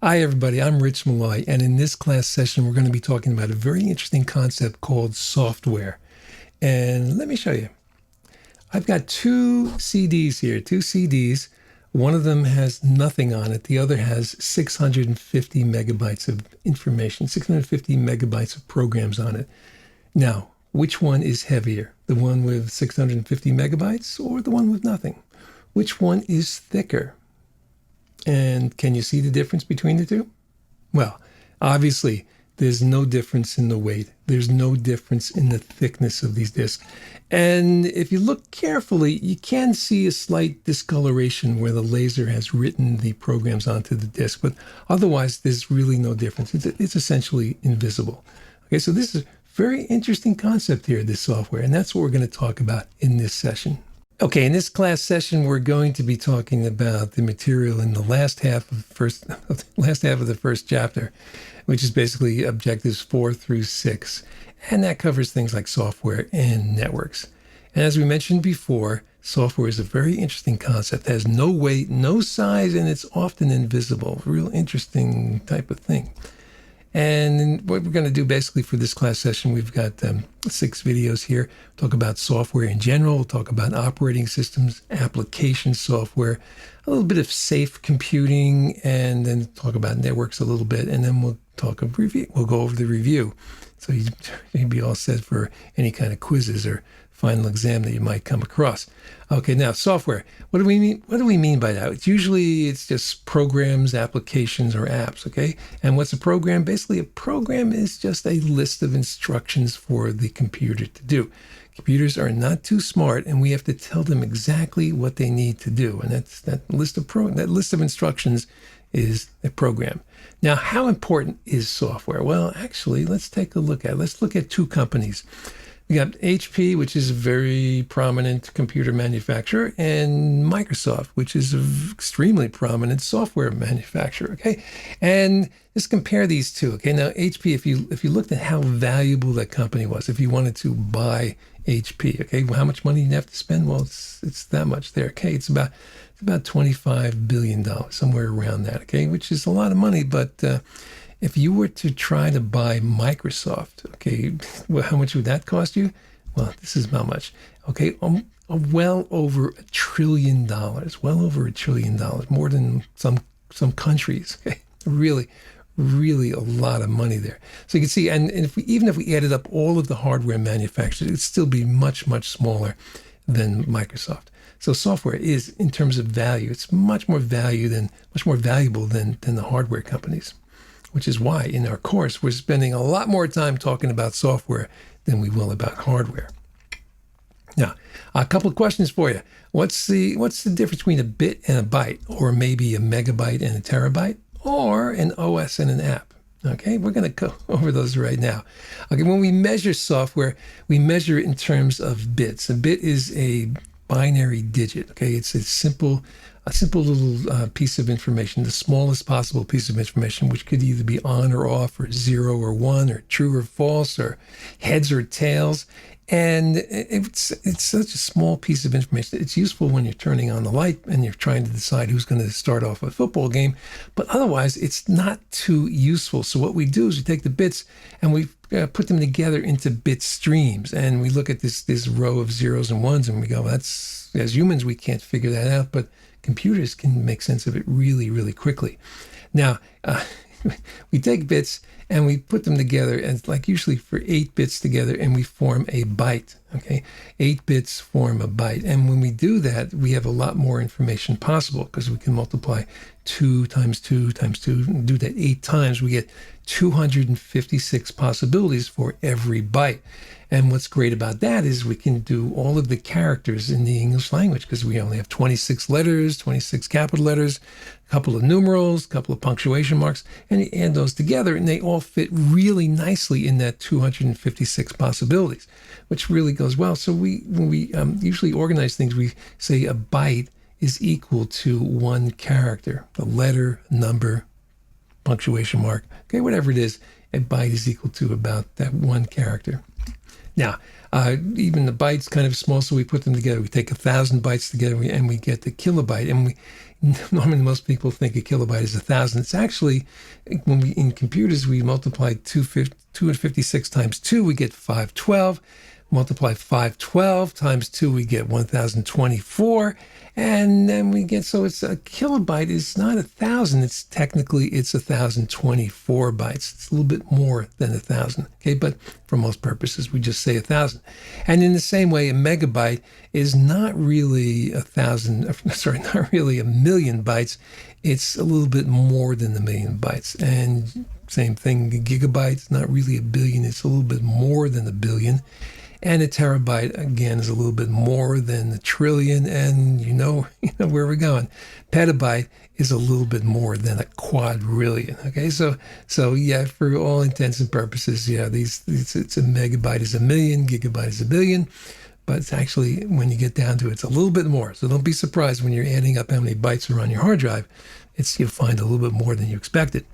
Hi, everybody. I'm Rich Malloy, and in this class session, we're going to be talking about a very interesting concept called software. And let me show you. I've got two CDs here, two CDs. One of them has nothing on it. The other has 650 megabytes of information, 650 megabytes of programs on it. Now, which one is heavier? The one with 650 megabytes or the one with nothing? Which one is thicker? And can you see the difference between the two? Well, obviously, there's no difference in the weight. There's no difference in the thickness of these discs. And if you look carefully, you can see a slight discoloration where the laser has written the programs onto the disc. But otherwise, there's really no difference. It's essentially invisible. Okay, so this is a very interesting concept here, this software. And that's what we're going to talk about in this session. Okay, in this class session, we're going to be talking about the material in the last half of the first chapter, which is basically objectives 4 through 6, and that covers things like software and networks. And as we mentioned before, software is a very interesting concept. It has no weight, no size, and it's often invisible. Real interesting type of thing. And what we're going to do basically for this class session, we've got 6 videos here. We'll talk about software in general. We'll talk about operating systems, application software, a little bit of safe computing, and then talk about networks a little bit. And then we'll talk of review. We'll go over the review. So you'd be all set for any kind of quizzes or final exam that you might come across. Okay, now software. What do we mean? What do we mean by that? It's just programs, applications, or apps. Okay, and what's a program? Basically, a program is just a list of instructions for the computer to do. Computers are not too smart, and we have to tell them exactly what they need to do. And that list of instructions is a program. Now, how important is software? Well, actually, let's look at 2 companies. We got HP, which is a very prominent computer manufacturer, and Microsoft, which is an extremely prominent software manufacturer. Okay, and let's compare these two. Okay, now HP, if you looked at how valuable that company was, if you wanted to buy HP, okay, well, how much money do you have to spend? Well, it's that much there. Okay, it's about $25 billion, somewhere around that. Okay, which is a lot of money, but if you were to try to buy Microsoft, okay, well, how much would that cost you? Well, this is how much. Okay, well over $1 trillion. Well over $1 trillion, more than some countries. Okay, really a lot of money there. So you can see, and even if we added up all of the hardware manufacturers, it'd still be much smaller than Microsoft. So software is, in terms of value, it's much more valuable than the hardware companies. Which is why in our course, we're spending a lot more time talking about software than we will about hardware. Now, a couple of questions for you. What's the difference between a bit and a byte, or maybe a megabyte and a terabyte, or an OS and an app? Okay, we're going to go over those right now. Okay, when we measure software, we measure it in terms of bits. A bit is a binary digit. Okay, it's a simple little piece of information, the smallest possible piece of information, which could either be on or off, or 0 or 1, or true or false, or heads or tails. And it's such a small piece of information. It's useful when you're turning on the light and you're trying to decide who's going to start off a football game. But otherwise, it's not too useful. So what we do is we take the bits and we put them together into bit streams. And we look at this row of zeros and ones and we go, as humans, we can't figure that out. But computers can make sense of it really quickly. Now, we take bits and we put them together, and like usually for 8 bits together, and we form a byte. Okay, 8 bits form a byte, and when we do that, we have a lot more information possible because we can multiply 2 times 2 times 2 and do that 8 times. We get 256 possibilities for every byte. And what's great about that is we can do all of the characters in the English language because we only have 26 letters, 26 capital letters, a couple of numerals, a couple of punctuation marks, and you add those together and they all fit really nicely in that 256 possibilities, which really goes well. So when we usually organize things, we say a byte is equal to 1 character, a letter, number, punctuation mark, okay, whatever it is, a byte is equal to about that 1 character. Now, even the bytes kind of small, so we put them together. We take 1,000 bytes together, and we get the kilobyte. And we normally most people think a kilobyte is 1,000. It's actually, when we in computers we multiply 256 times 2, we get 512. Multiply 512 times 2, we get 1,024. And then we get, so it's a kilobyte is not 1,000. It's 1,024 bytes. It's a little bit more than 1,000. Okay, but for most purposes, we just say 1,000. And in the same way, a megabyte is not really 1,000. Sorry, not really a million bytes. It's a little bit more than the million bytes. And same thing, a gigabyte is not really a billion. It's a little bit more than a billion. And a terabyte, again, is a little bit more than a trillion. And you know where we're going. Petabyte is a little bit more than a quadrillion. Okay, so yeah, for all intents and purposes, yeah, it's a megabyte is a million, gigabyte is a billion. But it's actually, when you get down to it, it's a little bit more. So don't be surprised when you're adding up how many bytes are on your hard drive. You'll find a little bit more than you expected.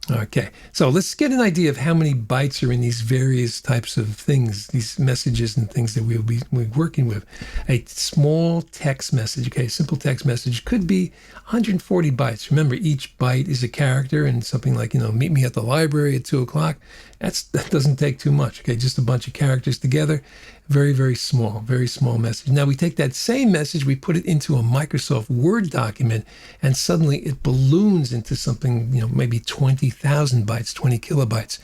Okay, so let's get an idea of how many bytes are in these various types of things, these messages and things that we'll be working with. A small text message, okay, a simple text message could be 140 bytes. Remember, each byte is a character, and something like, meet me at the library at 2 o'clock. That doesn't take too much, okay, just a bunch of characters together. Very, very small message. Now we take that same message, we put it into a Microsoft Word document, and suddenly it balloons into something, maybe 20,000 bytes, 20 kilobytes.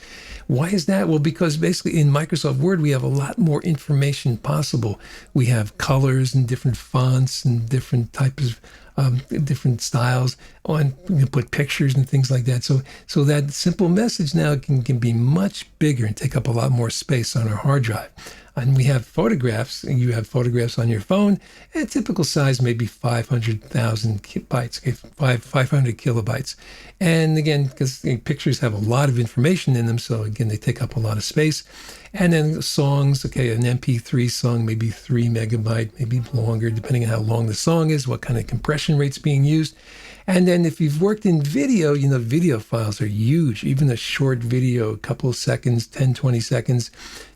Why is that? Well, because basically in Microsoft Word, we have a lot more information possible. We have colors and different fonts and different types of different styles on. You can put pictures and things like that. So that simple message now can be much bigger and take up a lot more space on our hard drive. And we have photographs, and you have photographs on your phone, and typical size maybe 500,000 bytes, okay, 500 kilobytes. And again, because pictures have a lot of information in them, so again, they take up a lot of space. And then songs, okay, an MP3 song, maybe 3 megabyte, maybe longer, depending on how long the song is, what kind of compression rate's being used. And then if you've worked in video, video files are huge. Even a short video, a couple of seconds, 10, 20 seconds,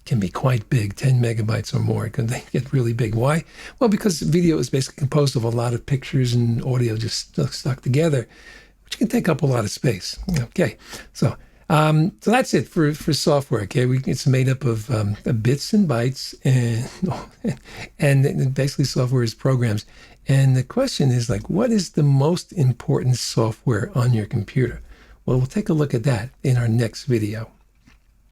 can be quite big, 10 megabytes or more. They get really big. Why? Well, because video is basically composed of a lot of pictures and audio just stuck together, which can take up a lot of space. Okay, so that's it for software. Okay, it's made up of bits and bytes, and basically software is programs. And the question is, what is the most important software on your computer? Well, we'll take a look at that in our next video.